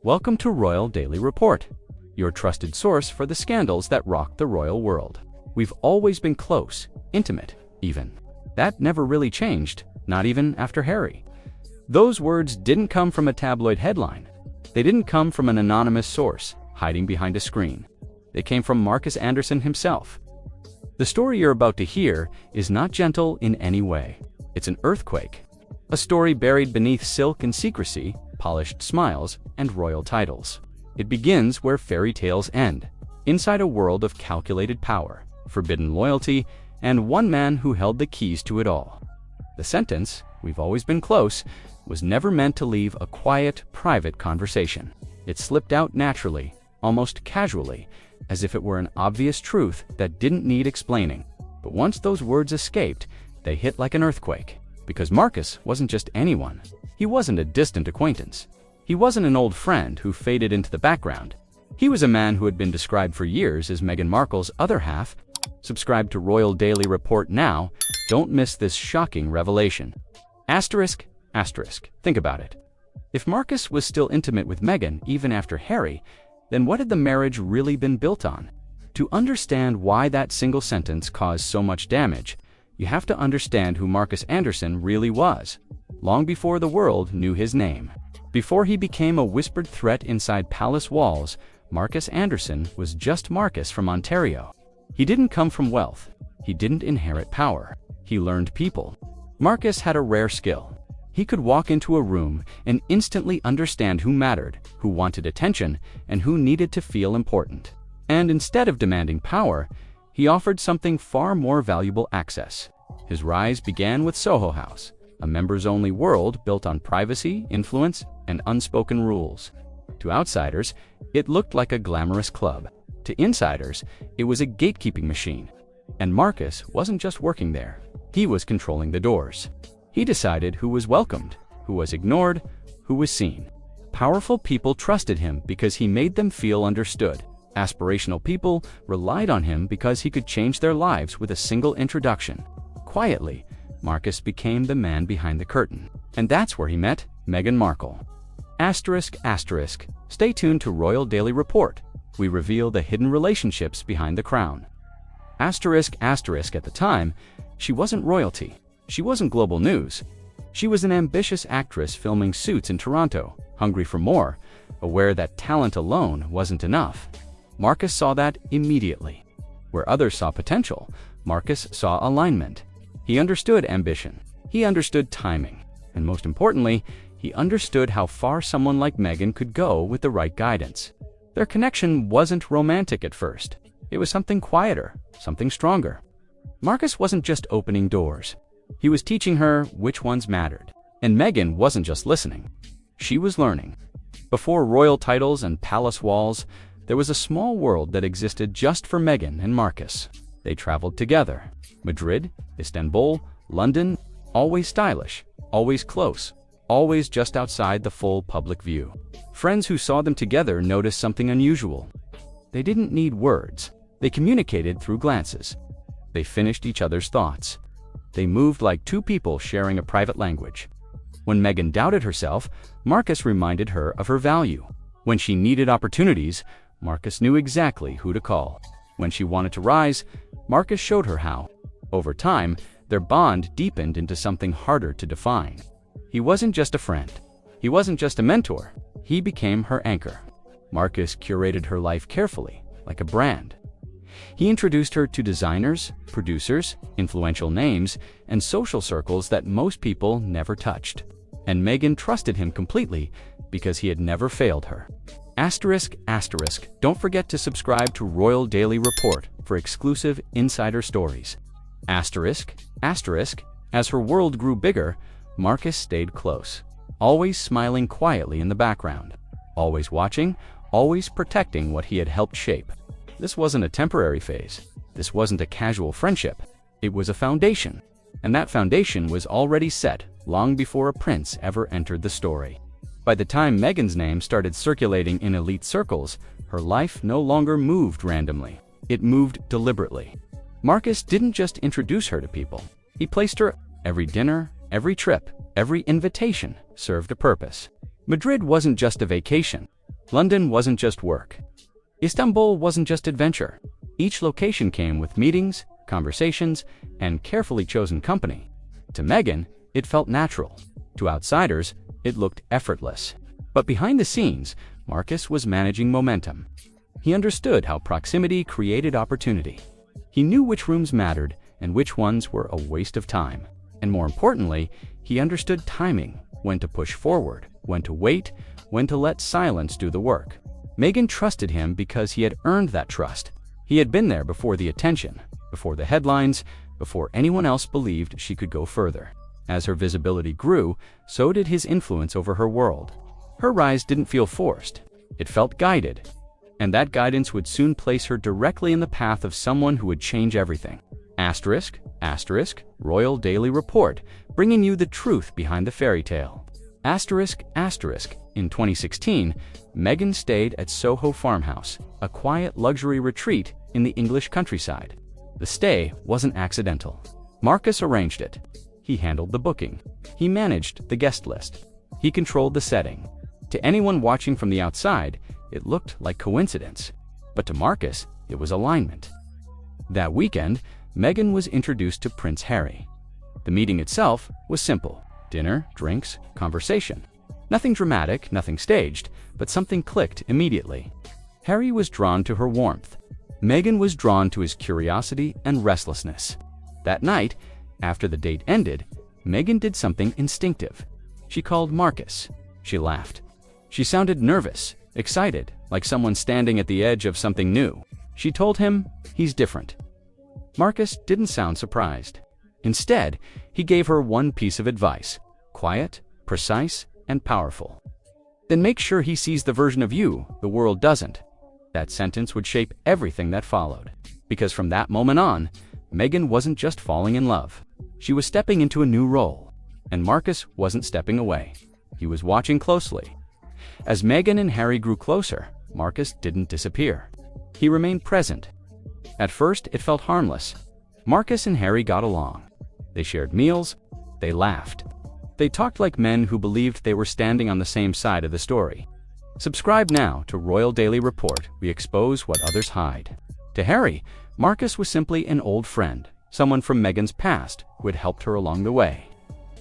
Welcome to Royal Daily Report, your trusted source for the scandals that rock the royal world. We've always been close, intimate, even. That never really changed, not even after Harry. Those words didn't come from a tabloid headline. They didn't come from an anonymous source hiding behind a screen. They came from Markus Anderson himself. The story you're about to hear is not gentle in any way. It's an earthquake. A story buried beneath silk and secrecy, polished smiles, and royal titles. It begins where fairy tales end, inside a world of calculated power, forbidden loyalty, and one man who held the keys to it all. The sentence, "We've always been close," was never meant to leave a quiet, private conversation. It slipped out naturally, almost casually, as if it were an obvious truth that didn't need explaining. But once those words escaped, they hit like an earthquake. Because Markus wasn't just anyone. He wasn't a distant acquaintance. He wasn't an old friend who faded into the background. He was a man who had been described for years as Meghan Markle's other half. Subscribe to Royal Daily Report now. Don't miss this shocking revelation. Asterisk. Think about it. If Markus was still intimate with Meghan even after Harry, then what had the marriage really been built on? To understand why that single sentence caused so much damage, you have to understand who Markus Anderson really was, long before the world knew his name. Before he became a whispered threat inside palace walls, Markus Anderson was just Markus from Ontario. He didn't come from wealth. He didn't inherit power. He learned people. Markus had a rare skill. He could walk into a room and instantly understand who mattered, who wanted attention, and who needed to feel important. And instead of demanding power, he offered something far more valuable: access. His rise began with Soho House, a members-only world built on privacy, influence, and unspoken rules. To outsiders, it looked like a glamorous club. To insiders, it was a gatekeeping machine. And Markus wasn't just working there. He was controlling the doors. He decided who was welcomed, who was ignored, who was seen. Powerful people trusted him because he made them feel understood. Aspirational people relied on him because he could change their lives with a single introduction. Quietly, Markus became the man behind the curtain. And that's where he met Meghan Markle. Asterisk. Stay tuned to Royal Daily Report. We reveal the hidden relationships behind the crown. Asterisk. At the time, she wasn't royalty. She wasn't global news. She was an ambitious actress filming Suits in Toronto, hungry for more, aware that talent alone wasn't enough. Markus saw that immediately. Where others saw potential, Markus saw alignment. He understood ambition. He understood timing. And most importantly, he understood how far someone like Meghan could go with the right guidance. Their connection wasn't romantic at first. It was something quieter, something stronger. Markus wasn't just opening doors. He was teaching her which ones mattered. And Meghan wasn't just listening. She was learning. Before royal titles and palace walls, there was a small world that existed just for Meghan and Markus. They traveled together. Madrid, Istanbul, London, always stylish, always close, always just outside the full public view. Friends who saw them together noticed something unusual. They didn't need words. They communicated through glances. They finished each other's thoughts. They moved like two people sharing a private language. When Meghan doubted herself, Markus reminded her of her value. When she needed opportunities, Markus knew exactly who to call. When she wanted to rise, Markus showed her how. Over time, their bond deepened into something harder to define. He wasn't just a friend. He wasn't just a mentor. He became her anchor. Markus curated her life carefully, like a brand. He introduced her to designers, producers, influential names, and social circles that most people never touched. And Meghan trusted him completely because he had never failed her. Asterisk. Don't forget to subscribe to Royal Daily Report for exclusive insider stories. Asterisk. As her world grew bigger, Markus stayed close, always smiling quietly in the background, always watching, always protecting what he had helped shape. This wasn't a temporary phase. This wasn't a casual friendship. It was a foundation. And that foundation was already set long before a prince ever entered the story. By the time Meghan's name started circulating in elite circles, her life no longer moved randomly. It moved deliberately. Markus didn't just introduce her to people. He placed her. Every dinner, every trip, every invitation served a purpose. Madrid wasn't just a vacation. London wasn't just work. Istanbul wasn't just adventure. Each location came with meetings, conversations, and carefully chosen company. To Meghan, it felt natural. To outsiders, it looked effortless. But behind the scenes, Markus was managing momentum. He understood how proximity created opportunity. He knew which rooms mattered and which ones were a waste of time. And more importantly, he understood timing, when to push forward, when to wait, when to let silence do the work. Meghan trusted him because he had earned that trust. He had been there before the attention, before the headlines, before anyone else believed she could go further. As her visibility grew, so did his influence over her world. Her rise didn't feel forced. It felt guided. And that guidance would soon place her directly in the path of someone who would change everything. Asterisk, asterisk, Royal Daily Report, bringing you the truth behind the fairy tale. Asterisk, asterisk, in 2016, Meghan stayed at Soho Farmhouse, a quiet luxury retreat in the English countryside. The stay wasn't accidental. Markus arranged it. He handled the booking. He managed the guest list. He controlled the setting. To anyone watching from the outside, it looked like coincidence. But to Markus, it was alignment. That weekend, Meghan was introduced to Prince Harry. The meeting itself was simple. Dinner, drinks, conversation. Nothing dramatic, nothing staged, but something clicked immediately. Harry was drawn to her warmth. Meghan was drawn to his curiosity and restlessness. That night, after the date ended, Meghan did something instinctive. She called Markus. She laughed. She sounded nervous, excited, like someone standing at the edge of something new. She told him, he's different. Markus didn't sound surprised. Instead, he gave her one piece of advice: quiet, precise, and powerful. Then make sure he sees the version of you the world doesn't. That sentence would shape everything that followed. Because from that moment on, Meghan wasn't just falling in love. She was stepping into a new role. And Markus wasn't stepping away. He was watching closely. As Meghan and Harry grew closer, Markus didn't disappear. He remained present. At first, it felt harmless. Markus and Harry got along. They shared meals. They laughed. They talked like men who believed they were standing on the same side of the story. Subscribe now to Royal Daily Report. We expose what others hide. To Harry, Markus was simply an old friend, someone from Meghan's past who had helped her along the way.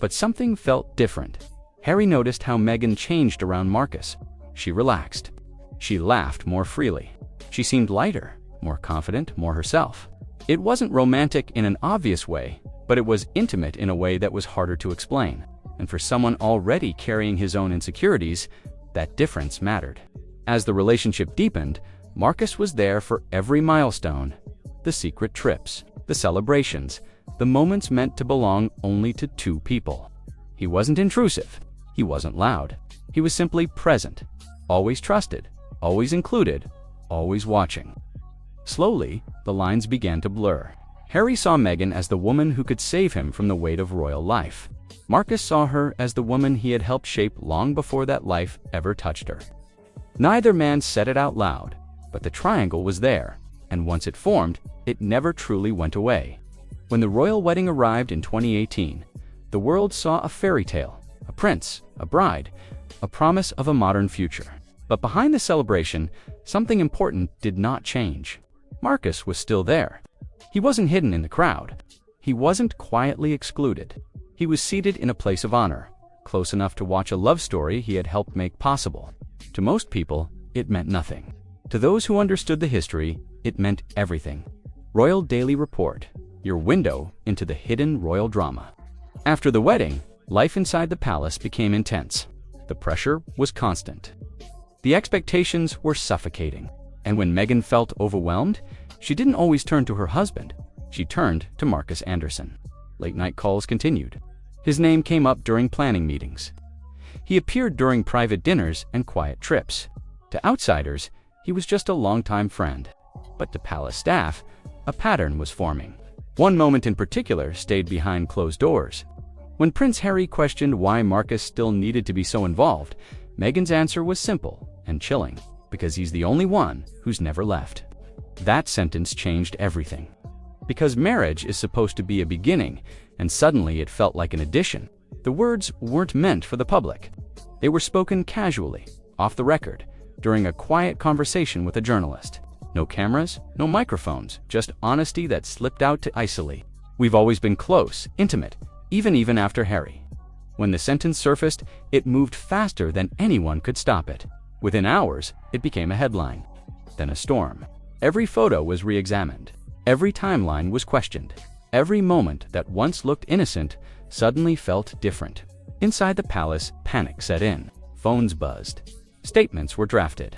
But something felt different. Harry noticed how Meghan changed around Markus. She relaxed. She laughed more freely. She seemed lighter, more confident, more herself. It wasn't romantic in an obvious way, but it was intimate in a way that was harder to explain. And for someone already carrying his own insecurities, that difference mattered. As the relationship deepened, Markus was there for every milestone: the secret trips, the celebrations, the moments meant to belong only to two people. He wasn't intrusive. He wasn't loud. He was simply present, always trusted, always included, always watching. Slowly, the lines began to blur. Harry saw Meghan as the woman who could save him from the weight of royal life. Markus saw her as the woman he had helped shape long before that life ever touched her. Neither man said it out loud, but the triangle was there, and once it formed, it never truly went away. When the royal wedding arrived in 2018, the world saw a fairy tale, a prince, a bride, a promise of a modern future. But behind the celebration, something important did not change. Markus was still there. He wasn't hidden in the crowd. He wasn't quietly excluded. He was seated in a place of honor, close enough to watch a love story he had helped make possible. To most people, it meant nothing. To those who understood the history, it meant everything. Royal Daily Report, your window into the hidden royal drama. After the wedding, life inside the palace became intense. The pressure was constant. The expectations were suffocating. And when Meghan felt overwhelmed, she didn't always turn to her husband. She turned to Markus Anderson. Late-night calls continued. His name came up during planning meetings. He appeared during private dinners and quiet trips. To outsiders, he was just a longtime friend. But to palace staff, a pattern was forming. One moment in particular stayed behind closed doors. When Prince Harry questioned why Markus still needed to be so involved, Meghan's answer was simple and chilling: because he's the only one who's never left. That sentence changed everything. Because marriage is supposed to be a beginning, and suddenly it felt like an addition. The words weren't meant for the public. They were spoken casually, off the record, during a quiet conversation with a journalist. No cameras, no microphones, just honesty that slipped out to isolate. "We've always been close, intimate, even after Harry." When the sentence surfaced, it moved faster than anyone could stop it. Within hours, it became a headline, then a storm. Every photo was re-examined. Every timeline was questioned. Every moment that once looked innocent suddenly felt different. Inside the palace, panic set in. Phones buzzed. Statements were drafted.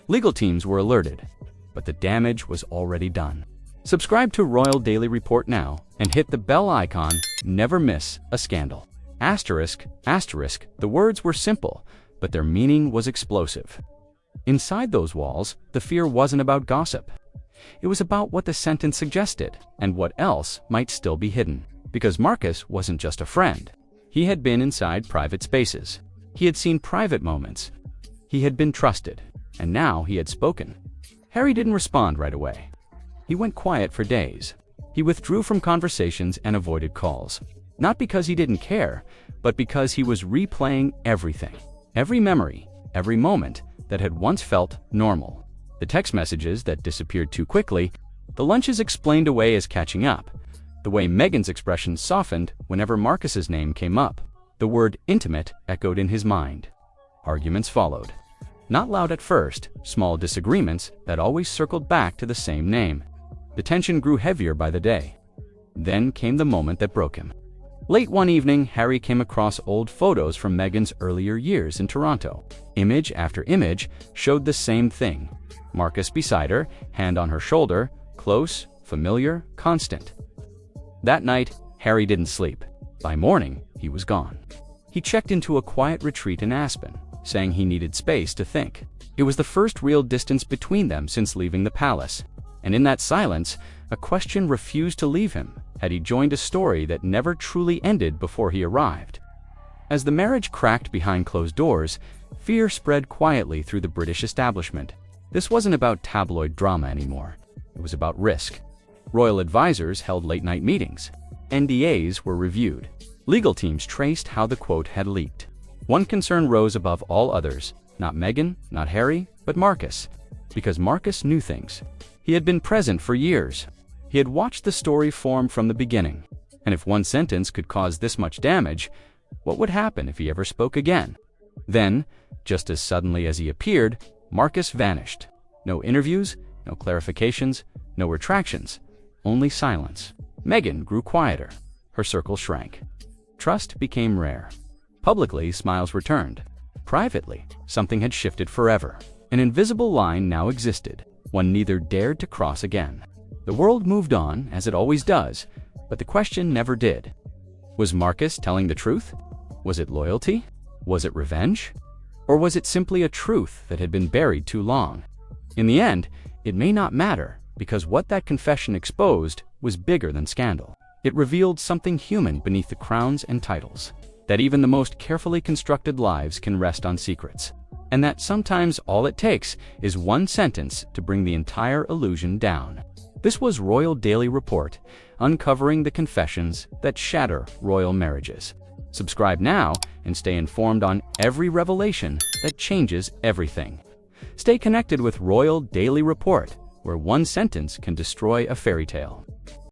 Legal teams were alerted. But the damage was already done. Subscribe to Royal Daily Report now and hit the bell icon. Never miss a scandal. Asterisk, asterisk, the words were simple, but their meaning was explosive. Inside those walls, the fear wasn't about gossip. It was about what the sentence suggested and what else might still be hidden. Because Marcus wasn't just a friend. He had been inside private spaces. He had seen private moments. He had been trusted. And now he had spoken. Harry didn't respond right away. He went quiet for days. He withdrew from conversations and avoided calls. Not because he didn't care, but because he was replaying everything. Every memory, every moment that had once felt normal. The text messages that disappeared too quickly, the lunches explained away as catching up, the way Meghan's expression softened whenever Marcus's name came up. The word intimate echoed in his mind. Arguments followed. Not loud at first, small disagreements that always circled back to the same name. The tension grew heavier by the day. Then came the moment that broke him. Late one evening, Harry came across old photos from Meghan's earlier years in Toronto. Image after image showed the same thing. Marcus beside her, hand on her shoulder, close, familiar, constant. That night, Harry didn't sleep. By morning, he was gone. He checked into a quiet retreat in Aspen, saying he needed space to think. It was the first real distance between them since leaving the palace. And in that silence, a question refused to leave him. Had he joined a story that never truly ended before he arrived? As the marriage cracked behind closed doors, fear spread quietly through the British establishment. This wasn't about tabloid drama anymore. It was about risk. Royal advisors held late-night meetings. NDAs were reviewed. Legal teams traced how the quote had leaked. One concern rose above all others. Not Meghan, not Harry, but Marcus. Because Marcus knew things. He had been present for years. He had watched the story form from the beginning. And if one sentence could cause this much damage, what would happen if he ever spoke again? Then, just as suddenly as he appeared, Marcus vanished. No interviews, no clarifications, no retractions, only silence. Meghan grew quieter. Her circle shrank. Trust became rare. Publicly, smiles returned. Privately, something had shifted forever. An invisible line now existed, one neither dared to cross again. The world moved on, as it always does, but the question never did. Was Marcus telling the truth? Was it loyalty? Was it revenge? Or was it simply a truth that had been buried too long? In the end, it may not matter, because what that confession exposed was bigger than scandal. It revealed something human beneath the crowns and titles. That even the most carefully constructed lives can rest on secrets. And that sometimes all it takes is one sentence to bring the entire illusion down. This was Royal Daily Report, uncovering the confessions that shatter royal marriages. Subscribe now and stay informed on every revelation that changes everything. Stay connected with Royal Daily Report, where one sentence can destroy a fairy tale.